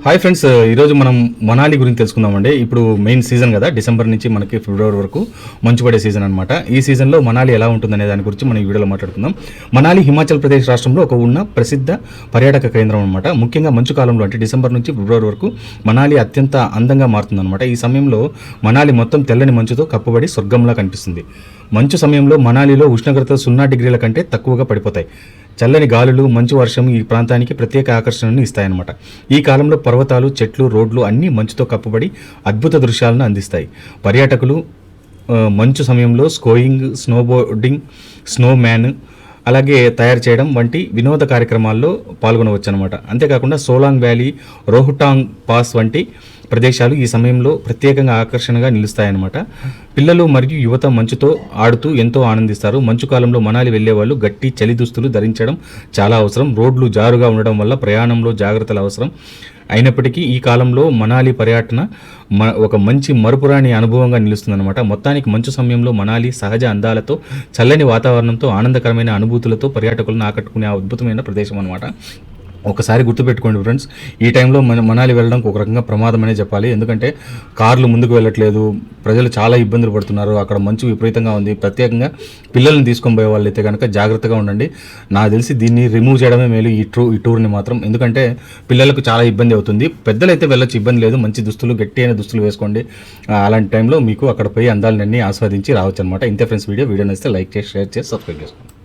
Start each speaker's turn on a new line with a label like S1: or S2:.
S1: Hi friends, ఈరోజు మనం మనాలి గురించి తెలుసుకుందామండి. ఇప్పుడు మెయిన్ సీజన్ కదా, డిసెంబర్ నుంచి మనకి ఫిబ్రవరి వరకు మంచు పడే సీజన్ అనమాట. ఈ సీజన్లో మనాలి ఎలా ఉంటుందనే దాని గురించి మనం ఈ వీడియోలో మాట్లాడుకుందాం. మనాలి హిమాచల్ ప్రదేశ్ రాష్ట్రంలో ఉన్న ప్రసిద్ధ పర్యాటక కేంద్రం అనమాట. ముఖ్యంగా మంచు కాలంలో అంటే డిసెంబర్ నుంచి ఫిబ్రవరి వరకు మనాలి అత్యంత అందంగా మారుతుందన్నమాట. ఈ సమయంలో మనాలి మొత్తం తెల్లని మంచుతో కప్పబడి స్వర్గంలా కనిపిస్తుంది. మంచు సమయంలో మనాలిలో ఉష్ణోగ్రత 0 డిగ్రీల కంటే తక్కువగా పడిపోతాయి. చల్లని గాలులు, మంచు వర్షం ఈ ప్రాంతానికి ప్రత్యేక ఆకర్షణను ఇస్తాయన్నమాట. ఈ కాలంలో పర్వతాలు, చెట్లు, రోడ్లు అన్నీ మంచుతో కప్పబడి అద్భుత దృశ్యాలను అందిస్తాయి. పర్యాటకులు మంచు సమయంలో స్కోయింగ్, స్నోబోర్డింగ్, స్నో మ్యాన్ అలాగే తయారు చేయడం వంటి వినోద కార్యక్రమాల్లో పాల్గొనవచ్చు అనమాట. అంతేకాకుండా సోలాంగ్ వ్యాలీ, రోహుటాంగ్ పాస్ వంటి ప్రదేశాలు ఈ సమయంలో ప్రత్యేకంగా ఆకర్షణగా నిలుస్తాయన్నమాట. పిల్లలు మరియు యువత మంచుతో ఆడుతూ ఎంతో ఆనందిస్తారు. మంచు కాలంలో మనాలి వెళ్లే వాళ్ళు గట్టి చలి దుస్తులు ధరించడం చాలా అవసరం. రోడ్లు జారుగా ఉండడం వల్ల ప్రయాణంలో జాగ్రత్తలు అవసరం. అయినప్పటికీ ఈ కాలంలో మనాలి పర్యటన ఒక మంచి మరుపురాని అనుభవంగా నిలుస్తుందన్నమాట. మొత్తానికి మంచు సమయంలో మనాలి సహజ అందాలతో, చల్లని వాతావరణంతో, ఆనందకరమైన అనుభూతులతో పర్యాటకులను ఆకట్టుకునే అద్భుతమైన ప్రదేశం అనమాట. ఒకసారి గుర్తుపెట్టుకోండి ఫ్రెండ్స్, ఈ టైంలో మనాలి వెళ్ళడానికి ఒక రకంగా ప్రమాదమనే చెప్పాలి. ఎందుకంటే కార్లు ముందుకు వెళ్ళట్లేదు, ప్రజలు చాలా ఇబ్బందులు పడుతున్నారు, అక్కడ మంచు విపరీతంగా ఉంది. ప్రత్యేకంగా పిల్లల్ని తీసుకొని పోయే వాళ్ళు అయితే కనుక జాగ్రత్తగా ఉండండి. నాకు తెలిసి దీన్ని రిమూవ్ చేయడమే మేలు ఈ టూర్ని మాత్రం. ఎందుకంటే పిల్లలకు చాలా ఇబ్బంది అవుతుంది. పెద్దలైతే వెళ్ళొచ్చు, ఇబ్బంది లేదు. మంచి దుస్తులు, గట్టి అయిన దుస్తులు వేసుకోండి. అలాంటి టైంలో మీకు అక్కడ పోయి అందాలన్నీ ఆస్వాదించి రావచ్చు అనమాట. ఇంతే ఫ్రెండ్స్, వీడియో నచ్చితే లైక్ చేసి, షేర్ చేసి, సబ్స్క్రైబ్ చేసుకోండి.